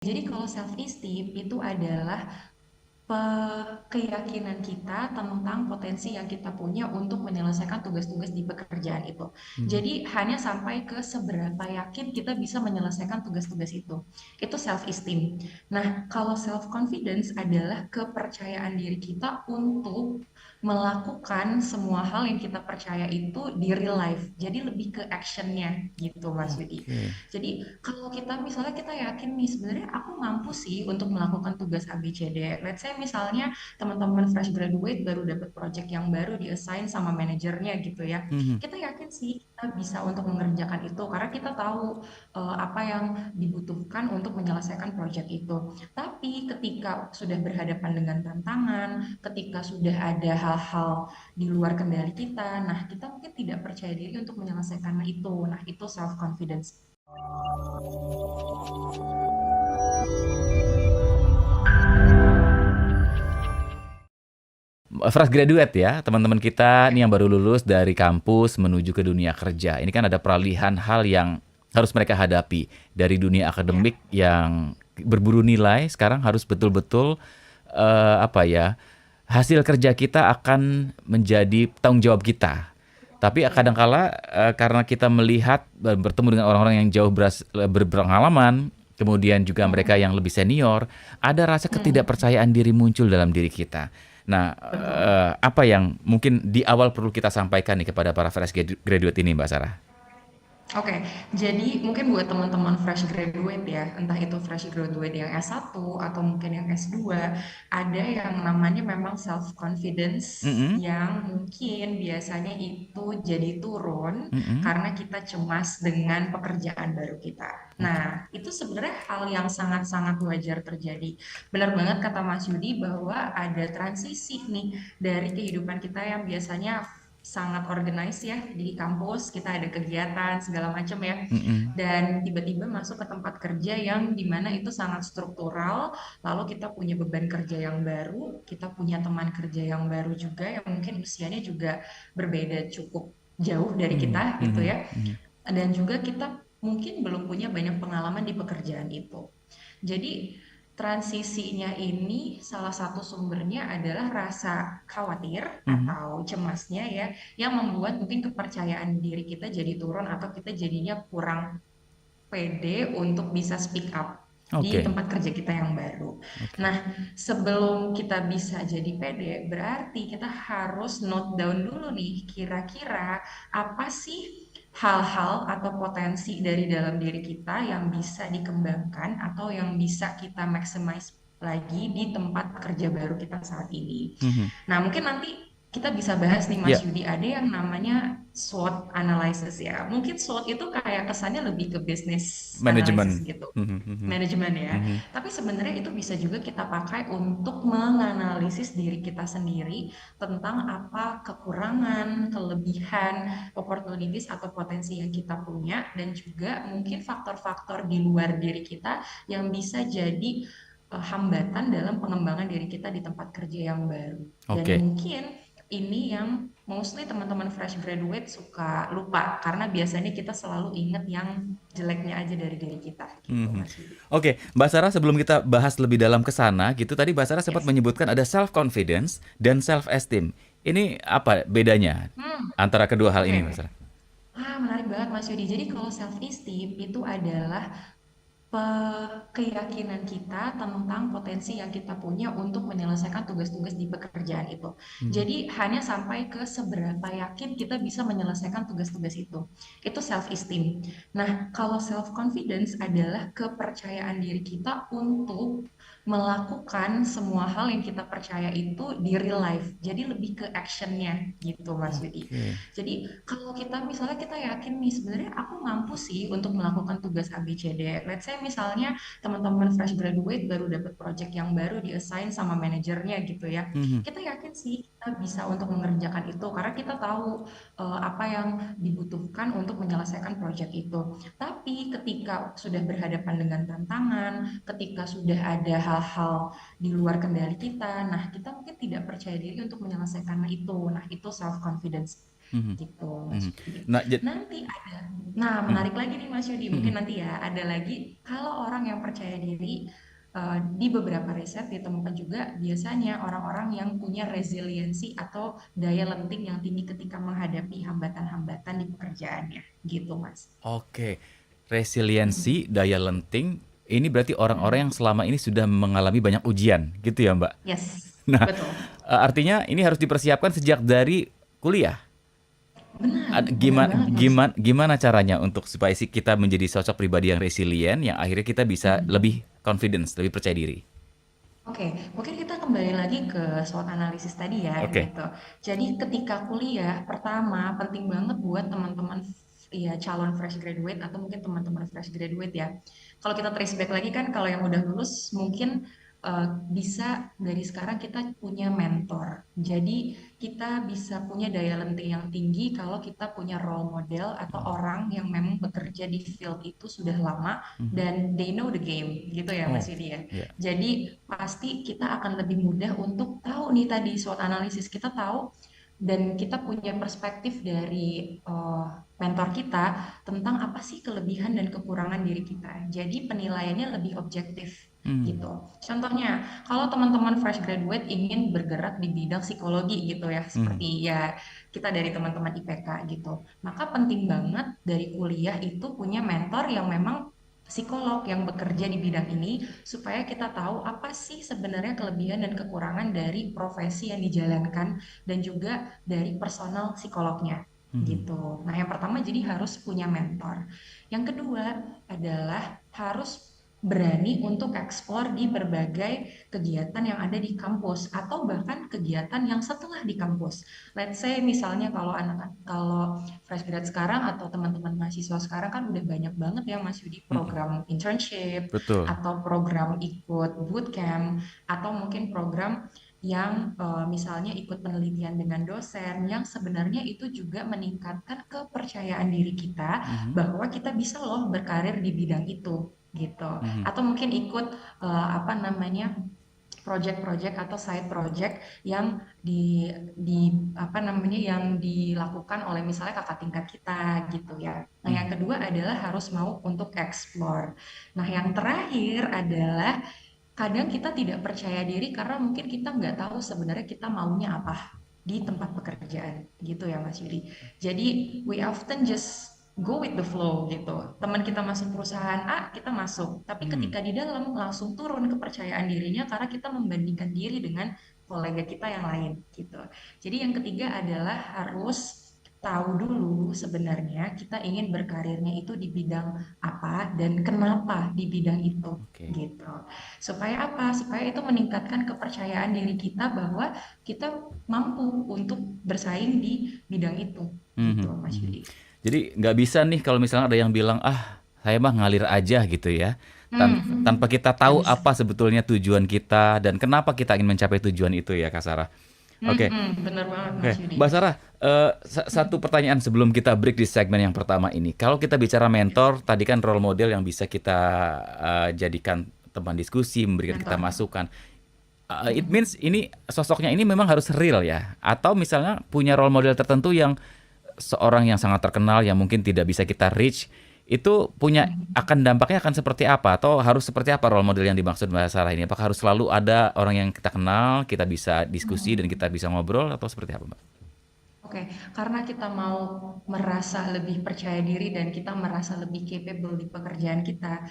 Jadi kalau self esteem itu adalah keyakinan kita tentang potensi yang kita punya untuk menyelesaikan tugas-tugas di pekerjaan itu. Mhm. Jadi hanya sampai ke seberapa yakin kita bisa menyelesaikan tugas-tugas itu. Itu self esteem. Nah, kalau self confidence adalah kepercayaan diri kita untuk melakukan semua hal yang kita percaya itu di real life. Jadi lebih ke actionnya gitu Mas Yudi. Oke. Jadi kalau kita misalnya kita yakin nih sebenarnya aku mampu sih untuk melakukan tugas A B C D. Let's say misalnya teman-teman fresh graduate baru dapat project yang baru di-assign sama manajernya gitu ya. Mhm. Kita yakin sih kita bisa untuk mengerjakan itu karena kita tahu apa yang dibutuhkan untuk menyelesaikan project itu. Tapi ketika sudah berhadapan dengan tantangan, ketika sudah ada hal-hal di luar kendali kita, nah kita mungkin tidak percaya diri untuk menyelesaikan itu. Nah, itu self confidence. Fresh graduate ya, teman-teman kita nih yang baru lulus dari kampus menuju ke dunia kerja. Ini kan ada peralihan hal yang harus mereka hadapi dari dunia Ya, akademik yang berburu nilai, sekarang harus betul-betul apa ya, hasil kerja kita akan menjadi tanggung jawab kita. Tapi ya. kadangkala karena kita melihat bertemu dengan orang-orang yang jauh berpengalaman, kemudian juga mereka Mm-mm. yang lebih senior, ada rasa Mm-mm. ketidakpercayaan diri muncul dalam diri kita. Nah, Betul. apa yang mungkin di awal perlu kita sampaikan nih kepada para fresh graduate ini, Mbak Sarah? Oke, jadi mungkin buat teman-teman fresh graduate ya, entah itu fresh graduate yang S1 atau mungkin yang S2, ada yang namanya memang self confidence Mhm, yang mungkin biasanya itu jadi turun mhm, karena kita cemas dengan pekerjaan baru kita. oke. Nah, itu sebenarnya hal yang sangat-sangat wajar terjadi. Benar banget kata Mas Yudi bahwa ada transisi nih dari kehidupan kita yang biasanya sangat organize ya di kampus kita ada kegiatan segala macam ya Mhm, dan tiba-tiba masuk ke tempat kerja yang dimana itu sangat struktural lalu kita punya beban kerja yang baru kita punya teman kerja yang baru juga yang mungkin usianya juga berbeda cukup jauh dari mhm, kita gitu mhm, ya mhm. dan juga kita mungkin belum punya banyak pengalaman di pekerjaan itu jadi transisinya ini salah satu sumbernya adalah rasa khawatir Mhm. atau cemasnya ya, yang membuat mungkin kepercayaan diri kita jadi turun atau kita jadinya kurang pede untuk bisa speak up di Oke, tempat kerja kita yang baru. oke. Nah, sebelum kita bisa jadi pede, berarti kita harus note down dulu nih, kira-kira apa sih hal-hal atau potensi dari dalam diri kita yang bisa dikembangkan atau yang bisa kita maximize lagi di tempat kerja baru kita saat ini. Mhm. Nah, mungkin nanti kita bisa bahas nih Ya, Mas Yudi, ada yang namanya SWOT analysis ya. Mungkin SWOT itu kayak kesannya lebih ke business analysis manajemen. gitu, Mhm, mhm, manajemen ya. mhm. Tapi sebenarnya itu bisa juga kita pakai untuk menganalisis diri kita sendiri tentang apa kekurangan, kelebihan, opportunities atau potensi yang kita punya dan juga mungkin faktor-faktor di luar diri kita yang bisa jadi hambatan dalam pengembangan diri kita di tempat kerja yang baru. Dan Oke. mungkin ini yang mostly teman-teman fresh graduate suka lupa karena biasanya kita selalu inget yang jeleknya aja dari diri kita gitu Mhm. Mas Yudi. Oke, Mbak Sarah sebelum kita bahas lebih dalam ke sana gitu, tadi Mbak Sarah sempat Yes. menyebutkan ada self confidence dan self esteem. Ini apa bedanya Hmm, antara kedua hal oke. ini, Mbak Sarah? Menarik banget Mas Yudi. Jadi kalau self esteem itu adalah keyakinan kita tentang potensi yang kita punya untuk menyelesaikan tugas-tugas di pekerjaan itu. Mhm. Jadi hanya sampai ke seberapa yakin kita bisa menyelesaikan tugas-tugas itu. Itu self esteem. Nah, kalau self confidence adalah kepercayaan diri kita untuk melakukan semua hal yang kita percaya itu di real life. Jadi lebih ke actionnya gitu Mas Yudi. Oke. Jadi kalau kita misalnya kita yakin nih sebenarnya aku mampu sih untuk melakukan tugas A B C D. Let's say misalnya teman-teman fresh graduate baru dapat project yang baru di-assign sama manajernya gitu ya. Mhm. Kita yakin sih kita bisa untuk mengerjakan itu karena kita tahu apa yang dibutuhkan untuk menyelesaikan project itu. Tapi ketika sudah berhadapan dengan tantangan, ketika sudah ada hal-hal di luar kendali kita, nah kita mungkin tidak percaya diri untuk menyelesaikan itu. Nah, itu self confidence. Mhm, gitu Mas mhm. Yudi. Nah, Nanti ada, nah mhm, menarik lagi nih Mas Yudi, mhm. mungkin nanti ya ada lagi kalau orang yang percaya diri, di beberapa riset ditemukan juga biasanya orang-orang yang punya resiliensi atau daya lenting yang tinggi ketika menghadapi hambatan-hambatan di pekerjaannya, gitu Mas. Oke, Mm-mm. resiliensi, daya lenting, ini berarti orang-orang yang Mm-mm. selama ini sudah mengalami banyak ujian, gitu ya, Mbak? Yes, Nah, betul. artinya ini harus dipersiapkan sejak dari kuliah. Benar, benar Gimana banget Mas. gimana gimana caranya untuk supaya kita menjadi sosok pribadi yang resilient, yang akhirnya kita bisa Mm-mm. lebih confidence, lebih percaya diri? Oke, mungkin kita kembali lagi ke SWOT analisis tadi ya, Oke. gitu. Jadi ketika kuliah, pertama penting banget buat teman-teman ya calon fresh graduate atau mungkin teman-teman fresh graduate ya. Kalau kita trace back lagi kan, kalau yang udah lulus mungkin bisa dari sekarang kita punya mentor. Jadi kita bisa punya daya lenting yang tinggi kalau kita punya role model atau orang yang memang bekerja di field itu sudah lama Mhm. dan they know the game, gitu ya Mas Oh, Yudi ya. ya. Jadi pasti kita akan lebih mudah untuk tahu nih tadi SWOT analisis kita tahu dan kita punya perspektif dari mentor kita tentang apa sih kelebihan dan kekurangan diri kita. Jadi penilaiannya lebih objektif Hmm. gitu. Contohnya, kalau teman-teman fresh graduate ingin bergerak di bidang psikologi gitu ya, Mhm. seperti ya kita dari teman-teman IPK gitu. Maka penting banget dari kuliah itu punya mentor yang memang psikolog yang bekerja di bidang ini supaya kita tahu apa sih sebenarnya kelebihan dan kekurangan dari profesi yang dijalankan dan juga dari personal psikolognya Mhm. gitu. Nah, yang pertama jadi harus punya mentor. Yang kedua adalah harus berani untuk eksplor di berbagai kegiatan yang ada di kampus atau bahkan kegiatan yang setelah di kampus. Let's say misalnya kalau fresh grad sekarang atau teman-teman mahasiswa sekarang kan udah banyak banget ya Mas Yudi Mhm. program internship Betul. atau program ikut bootcamp atau mungkin program yang misalnya ikut penelitian dengan dosen yang sebenarnya itu juga meningkatkan kepercayaan diri kita Mhm. bahwa kita bisa loh berkarir di bidang itu gitu. Mhm. Atau mungkin ikut apa namanya project-project atau side project yang di apa namanya yang dilakukan oleh misalnya kakak tingkat kita gitu ya. Nah, yang Mhm. kedua adalah harus mau untuk explore. Nah, yang terakhir adalah kadang kita tidak percaya diri karena mungkin kita nggak tahu sebenarnya kita maunya apa di tempat pekerjaan gitu ya Mas Yudi. Jadi we often just go with the flow gitu. Teman kita masuk perusahaan A, kita masuk. Tapi Mhm. ketika di dalam langsung turun kepercayaan dirinya karena kita membandingkan diri dengan kolega kita yang lain gitu. Jadi yang ketiga adalah harus tahu dulu sebenarnya kita ingin berkarirnya itu di bidang apa dan kenapa di bidang itu Oke. gitu. Supaya apa? Supaya itu meningkatkan kepercayaan diri kita bahwa kita mampu untuk bersaing di bidang itu gitu Mhm. Mas Mhm. Yudi. Jadi nggak bisa nih kalau misalnya ada yang bilang, "Ah, saya mah ngalir aja," gitu ya. Tanpa Hmm, kita nggak tahu bisa. apa sebetulnya tujuan kita dan kenapa kita ingin mencapai tujuan itu ya, Kak Sarah. Oke. Bener banget Mas Oke, Yudi. Mbak Sarah, satu pertanyaan sebelum kita break di segmen yang pertama ini. Kalau kita bicara mentor, tadi kan role model yang bisa kita jadikan teman diskusi, memberikan kita Mentor. masukan. It Mm-mm. means ini sosoknya ini memang harus real ya, atau misalnya punya role model tertentu yang seorang yang sangat terkenal yang mungkin tidak bisa kita reach, itu punya Mm-mm. akan dampaknya akan seperti apa atau harus seperti apa role model yang dimaksud Mbak Sarah ini? Apakah harus selalu ada orang yang kita kenal, kita bisa diskusi dan kita Mm-mm. bisa ngobrol atau seperti apa, Mbak? Oke, karena kita mau merasa lebih percaya diri dan kita merasa lebih capable di pekerjaan kita,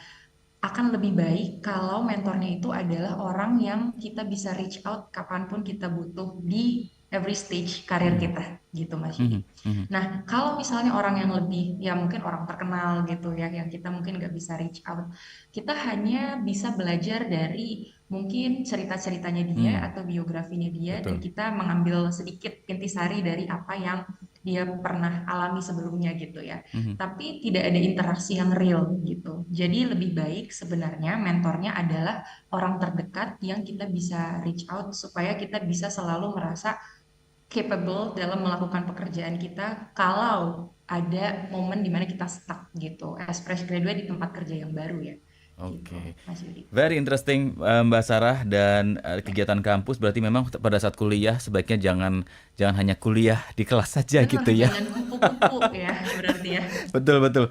akan lebih baik kalau mentornya itu adalah orang yang kita bisa reach out kapanpun kita butuh di every stage karir Mhm. kita gitu Mas Yudi. Mhm. Mhm. Nah, kalau misalnya orang yang lebih ya mungkin orang terkenal gitu ya yang kita mungkin nggak bisa reach out, kita hanya bisa belajar dari mungkin cerita-ceritanya dia Mmm, atau biografinya dia dan betul. kita mengambil sedikit intisari dari apa yang dia pernah alami sebelumnya gitu ya, Mhm. tapi tidak ada interaksi yang real gitu. Jadi lebih baik sebenarnya mentornya adalah orang terdekat yang kita bisa reach out supaya kita bisa selalu merasa capable dalam melakukan pekerjaan kita kalau ada momen dimana kita stuck gitu as fresh graduate di tempat kerja yang baru ya gitu, Oke. Mas Yudi. Very interesting, Mbak Sarah, dan kegiatan kampus berarti memang pada saat kuliah sebaiknya jangan jangan hanya kuliah di kelas saja Benar, gitu ya. jangan kupu-kupu ya berarti ya. Betul betul.